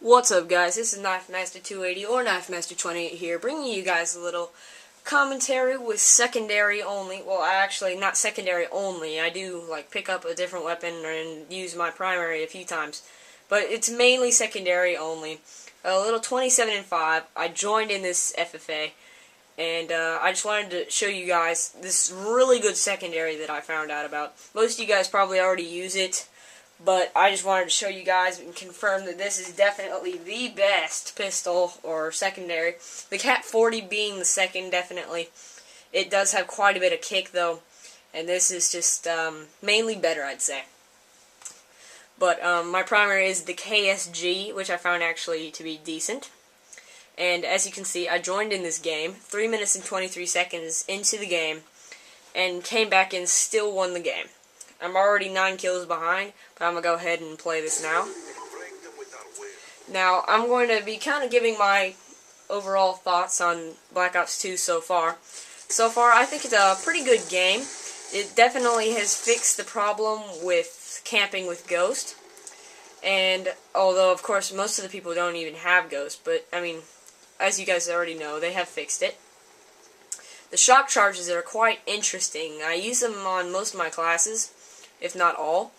What's up, guys? This is Knife Master 280 or Knife Master 28 here, bringing you guys a little commentary with secondary only. Well, actually, not secondary only. I do pick up a different weapon and use my primary a few times, but it's mainly secondary only. A little 27 and 5. I joined in this FFA, and I just wanted to show you guys this really good secondary that I found out about. Most of you guys probably already use it. But I just wanted to show you guys and confirm that this is definitely the best pistol or secondary. The Cat 40 being the second, definitely. It does have quite a bit of kick, though. And this is just mainly better, I'd say. But my primary is the KSG, which I found actually to be decent. And as you can see, I joined in this game, 3 minutes and 23 seconds into the game, and came back and still won the game. I'm already 9 kills behind, but I'm going to go ahead and play this now. Now, I'm going to be kind of giving my overall thoughts on Black Ops 2 so far. So far, I think it's a pretty good game. It definitely has fixed the problem with camping with Ghost. And, although, of course, most of the people don't even have Ghost, but, I mean, as you guys already know, they have fixed it. The shock charges are quite interesting. I use them on most of my classes, if not all.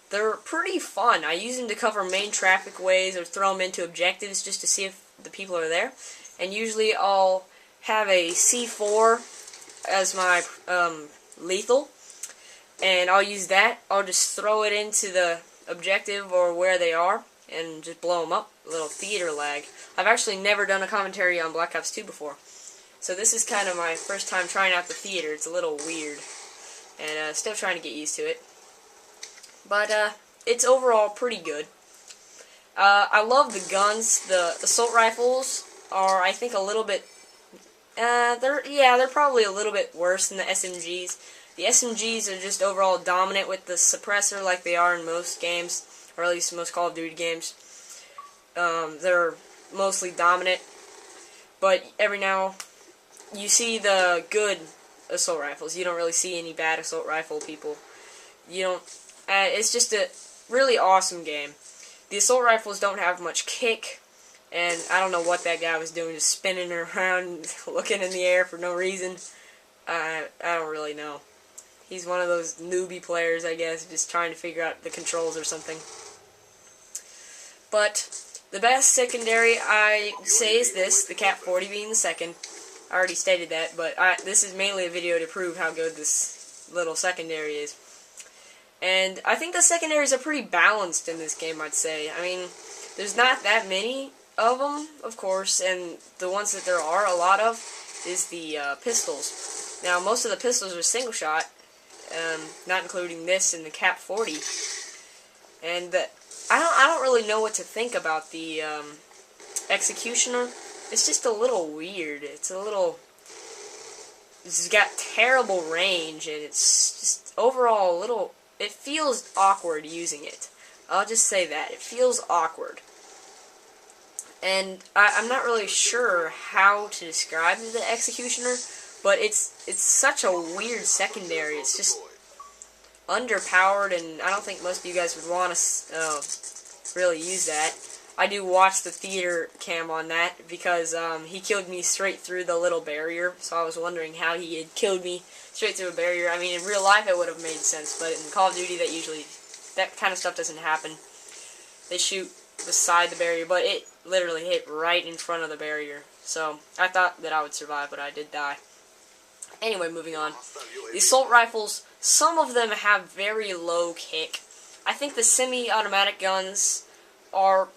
They're pretty fun. I use them to cover main traffic ways or throw them into objectives just to see if the people are there. And usually I'll have a C4 as my lethal, and I'll use that. I'll just throw it into the objective or where they are and just blow them up. A little theater lag. I've actually never done a commentary on Black Ops 2 before, so this is kind of my first time trying out the theater. It's a little weird, and still trying to get used to it. But it's overall pretty good. I love the guns. The assault rifles are, I think, a little bit. They're probably a little bit worse than the SMGs. The SMGs are just overall dominant with the suppressor, like they are in most games, or at least most Call of Duty games. They're mostly dominant, but every now you see the good assault rifles. You don't really see any bad assault rifle people. You don't. It's just a really awesome game. The assault rifles don't have much kick, and I don't know what that guy was doing, just spinning around, looking in the air for no reason. I don't really know. He's one of those newbie players, I guess, just trying to figure out the controls or something. But the best secondary, I say, is this, the Cat 40 being the second. I already stated that, but this is mainly a video to prove how good this little secondary is. And I think the secondaries are pretty balanced in this game, I'd say. I mean, there's not that many of them, of course, and the ones that there are a lot of is the pistols. Now, most of the pistols are single shot, not including this and the Cap 40. And I don't really know what to think about the Executioner. It's just a little weird. It's got terrible range, and it's just overall a little. It feels awkward using it. I'll just say that. It feels awkward. And I'm not really sure how to describe the Executioner, but it's such a weird secondary. It's just underpowered, and I don't think most of you guys would want to really use that. I do watch the theater cam on that because he killed me straight through the little barrier, so I was wondering how he had killed me straight through a barrier. I mean, in real life it would have made sense, but in Call of Duty that kind of stuff doesn't happen. They shoot beside the barrier, but it literally hit right in front of the barrier. So I thought that I would survive, but I did die. Anyway, moving on. The assault rifles, some of them have very low kick. I think the semi-automatic guns are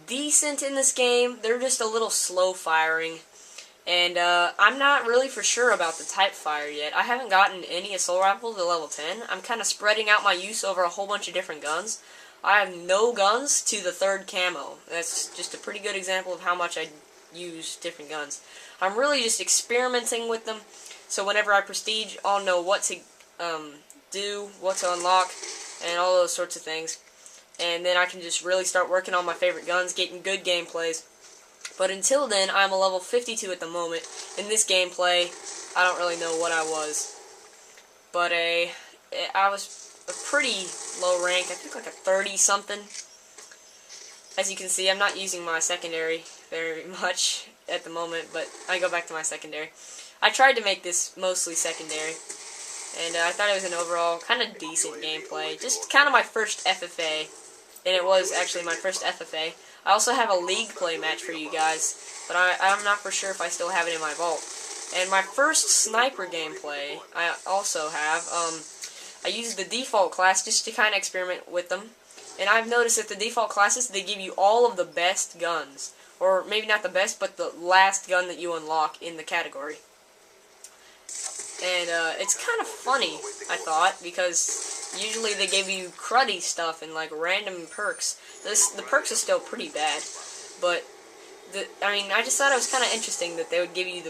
decent in this game. They're just a little slow firing. And I'm not really for sure about the type fire yet. I haven't gotten any assault rifles to level 10. I'm kind of spreading out my use over a whole bunch of different guns. I have no guns to the 3rd camo. That's just a pretty good example of how much I use different guns. I'm really just experimenting with them, so whenever I prestige, I'll know what to do, what to unlock, and all those sorts of things. And then I can just really start working on my favorite guns, getting good gameplays. But until then, I'm a level 52 at the moment. In this gameplay, I don't really know what I was. But I was a pretty low rank, I think like a 30-something. as you can see, I'm not using my secondary very much at the moment, but I go back to my secondary. I tried to make this mostly secondary, and I thought it was an overall kind of decent gameplay. Just kind of my first FFA, and it was actually my first FFA. I also have a league play match for you guys, but I'm not for sure if I still have it in my vault. And my first sniper gameplay, I also have, I used the default class just to kind of experiment with them. And I've noticed that the default classes, they give you all of the best guns. Or maybe not the best, but the last gun that you unlock in the category. And it's kind of funny, I thought, because usually they give you cruddy stuff and like random perks. The perks are still pretty bad, but I just thought it was kind of interesting that they would give you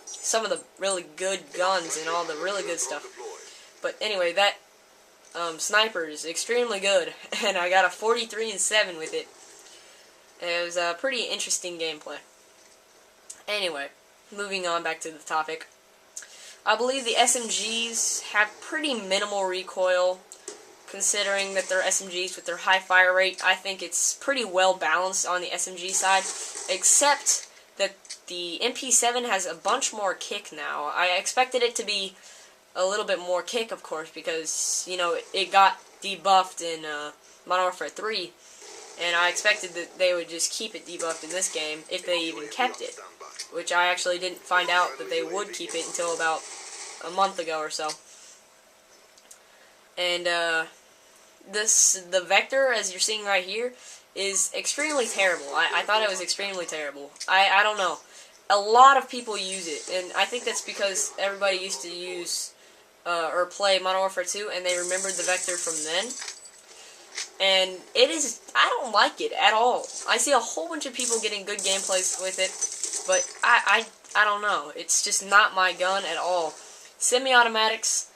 some of the really good guns and all the really good stuff. But anyway, that sniper is extremely good, and I got a 43-7 with it. And it was a pretty interesting gameplay. Anyway, moving on back to the topic. I believe the SMGs have pretty minimal recoil, considering that they're SMGs with their high fire rate. I think it's pretty well balanced on the SMG side, except that the MP7 has a bunch more kick now. I expected it to be a little bit more kick, of course, because, you know, it got debuffed in Modern Warfare 3, and I expected that they would just keep it debuffed in this game, if they even kept it, which I actually didn't find out that they would keep it until about a month ago or so. And the Vector, as you're seeing right here, is extremely terrible. I thought it was extremely terrible. I don't know. A lot of people use it, and I think that's because everybody used to use or play Modern Warfare 2, and they remembered the Vector from then. And I don't like it at all. I see a whole bunch of people getting good gameplays with it, but I don't know. It's just not my gun at all. Semi-automatics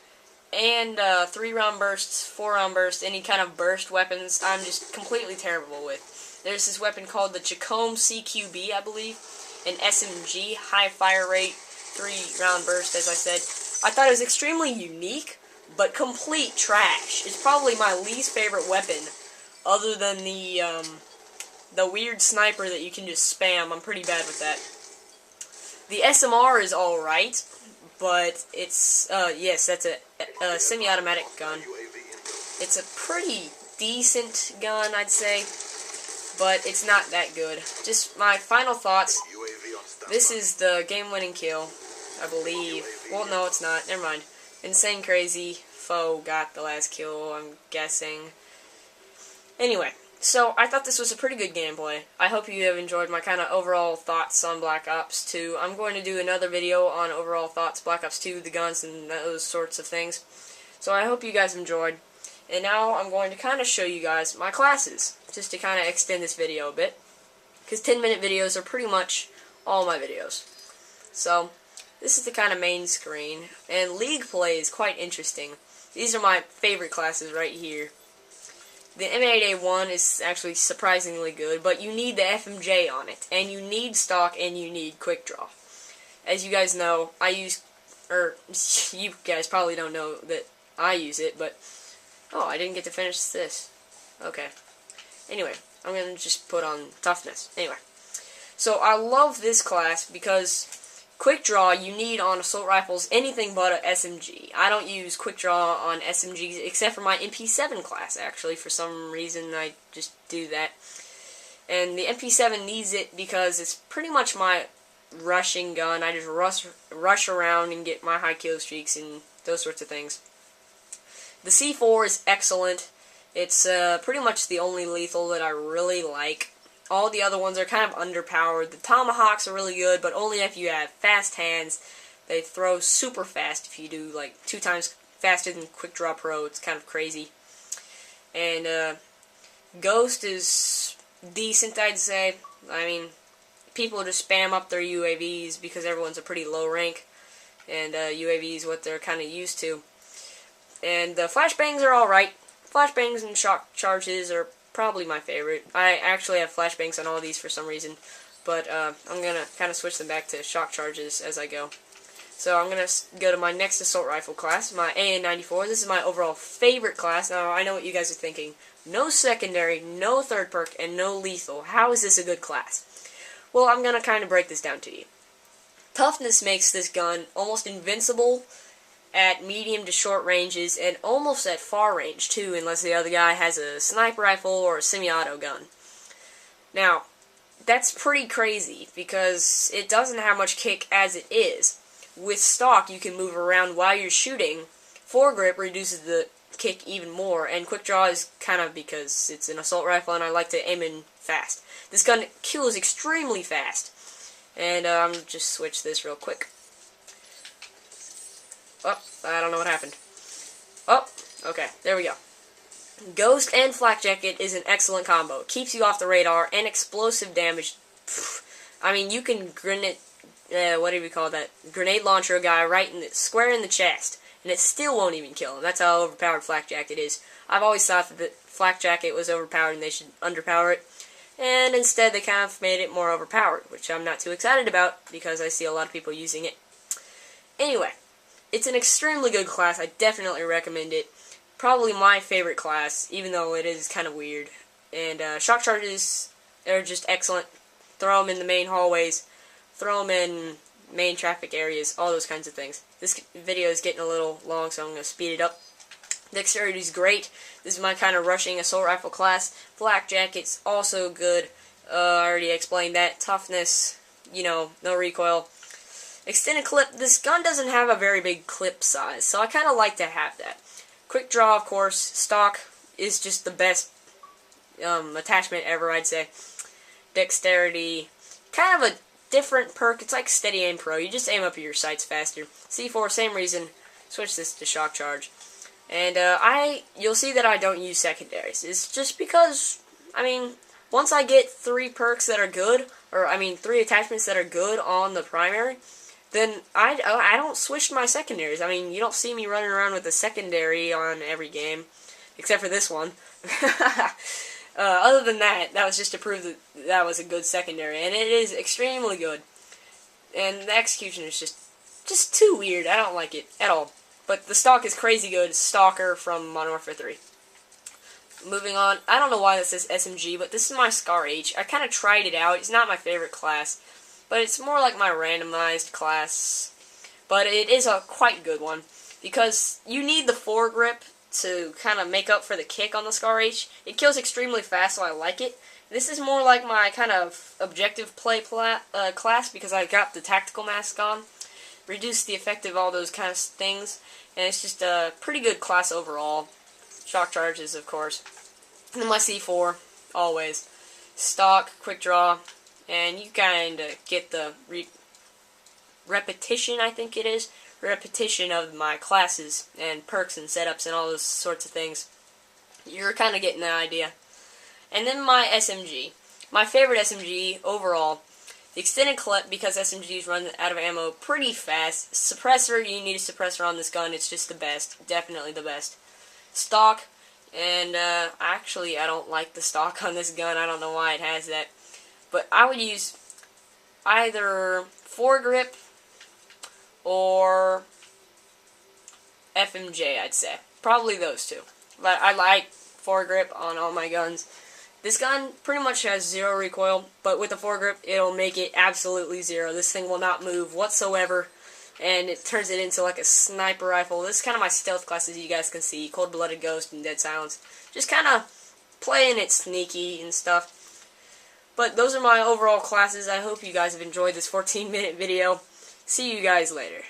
and 3-round bursts, 4-round bursts, any kind of burst weapons, I'm just completely terrible with. There's this weapon called the Chacombe CQB, I believe, an SMG, high fire rate, 3-round burst, as I said. I thought it was extremely unique, but complete trash. It's probably my least favorite weapon, other than the weird sniper that you can just spam. I'm pretty bad with that. The SMR is alright, but it's, yes, that's a semi-automatic gun. It's a pretty decent gun, I'd say, but it's not that good. Just my final thoughts. This is the game-winning kill, I believe. Well, no, it's not. Never mind. Insane Crazy Foe got the last kill, I'm guessing. Anyway, so I thought this was a pretty good gameplay. I hope you have enjoyed my kind of overall thoughts on Black Ops 2. I'm going to do another video on overall thoughts, Black Ops 2, the guns, and those sorts of things. So I hope you guys enjoyed. And now I'm going to kind of show you guys my classes, just to kind of extend this video a bit. Because 10-minute videos are pretty much all my videos. So this is the kind of main screen, and League play is quite interesting. These are my favorite classes right here. The M8A1 is actually surprisingly good, but you need the FMJ on it, and you need stock, and you need quick draw. As you guys know, I use, or you guys probably don't know that I use it, but, oh, I didn't get to finish this. Okay. Anyway, I'm going to just put on toughness. Anyway, so I love this class because quick draw you need on assault rifles anything but a SMG. I don't use quick draw on SMGs except for my MP7 class, actually. For some reason I just do that. And the MP7 needs it because it's pretty much my rushing gun. I just rush around and get my high kill streaks and those sorts of things. The C4 is excellent. It's pretty much the only lethal that I really like. All the other ones are kind of underpowered. The Tomahawks are really good, but only if you have fast hands. They throw super fast if you do like 2 times faster than Quick Draw Pro. It's kind of crazy. And Ghost is decent, I'd say. I mean, people just spam up their UAVs because everyone's a pretty low rank, and UAV is what they're kind of used to. And the flashbangs are alright. Flashbangs and shock charges are probably my favorite. I actually have flashbangs on all these for some reason, but I'm going to kind of switch them back to shock charges as I go. So I'm going to go to my next assault rifle class, my AN-94. This is my overall favorite class. Now, I know what you guys are thinking. no secondary, no third perk, and no lethal. How is this a good class? Well, I'm going to kind of break this down to you. Toughness makes this gun almost invincible at medium to short ranges, and almost at far range, too, unless the other guy has a sniper rifle or a semi-auto gun. Now, that's pretty crazy, because it doesn't have much kick as it is. With stock, you can move around while you're shooting. Foregrip reduces the kick even more, and quick draw is kind of because it's an assault rifle and I like to aim in fast. This gun kills extremely fast. And I'm going to just switch this real quick. Oh, I don't know what happened. Oh, okay, there we go. Ghost and Flak Jacket is an excellent combo. It keeps you off the radar, and explosive damage. I mean, you can grenade launcher a guy right in the square in the chest, and it still won't even kill him. That's how overpowered Flak Jacket is. I've always thought that the Flak Jacket was overpowered and they should underpower it, and instead they kind of made it more overpowered, which I'm not too excited about because I see a lot of people using it. Anyway, it's an extremely good class. I definitely recommend it. Probably my favorite class, even though it is kind of weird. And shock charges are just excellent. Throw them in the main hallways. Throw them in main traffic areas. All those kinds of things. This video is getting a little long, so I'm going to speed it up. Dexterity is great. This is my kind of rushing assault rifle class. Flak Jacket's also good. I already explained that. Toughness, no recoil. Extended clip. This gun doesn't have a very big clip size, so I kind of like to have that. Quick draw, of course. Stock is just the best attachment ever, I'd say. Dexterity, kind of a different perk. It's like Steady Aim Pro. You just aim up at your sights faster. C4, same reason. Switch this to shock charge. And you'll see that I don't use secondaries. It's just because, once I get 3 perks that are good, 3 attachments that are good on the primary, then I don't switch my secondaries. You don't see me running around with a secondary on every game, except for this one. Other than that, that was just to prove that that was a good secondary, and it is extremely good. And the execution is just too weird. I don't like it at all. But the stock is crazy good. Stalker from Modern Warfare 3. Moving on, I don't know why this says SMG, but this is my Scar H. I kind of tried it out. It's not my favorite class, but it's more like my randomized class. But it is a quite good one, because you need the foregrip to kind of make up for the kick on the Scar H. It kills extremely fast, so I like it. This is more like my kind of objective play class, because I got the tactical mask on. Reduce the effect of all those kind of things, and it's just a pretty good class overall. Shock charges, of course. And then my C4, always. Stock, quick draw, and you kind of get the repetition, I think it is. Repetition of my classes and perks and setups and all those sorts of things. You're kind of getting the idea. And then my SMG. My favorite SMG overall. The extended clip, because SMGs run out of ammo pretty fast. Suppressor, you need a suppressor on this gun. It's just the best. Definitely the best. Stock, and actually I don't like the stock on this gun. I don't know why it has that. But I would use either foregrip or FMJ, I'd say. Probably those two. But I like foregrip on all my guns. This gun pretty much has 0 recoil, but with the foregrip, it'll make it absolutely 0. This thing will not move whatsoever, and it turns it into like a sniper rifle. This is kind of my stealth classes, you guys can see. Cold-Blooded Ghost and Dead Silence. Just kind of playing it sneaky and stuff. But those are my overall classes. I hope you guys have enjoyed this 14-minute video. See you guys later.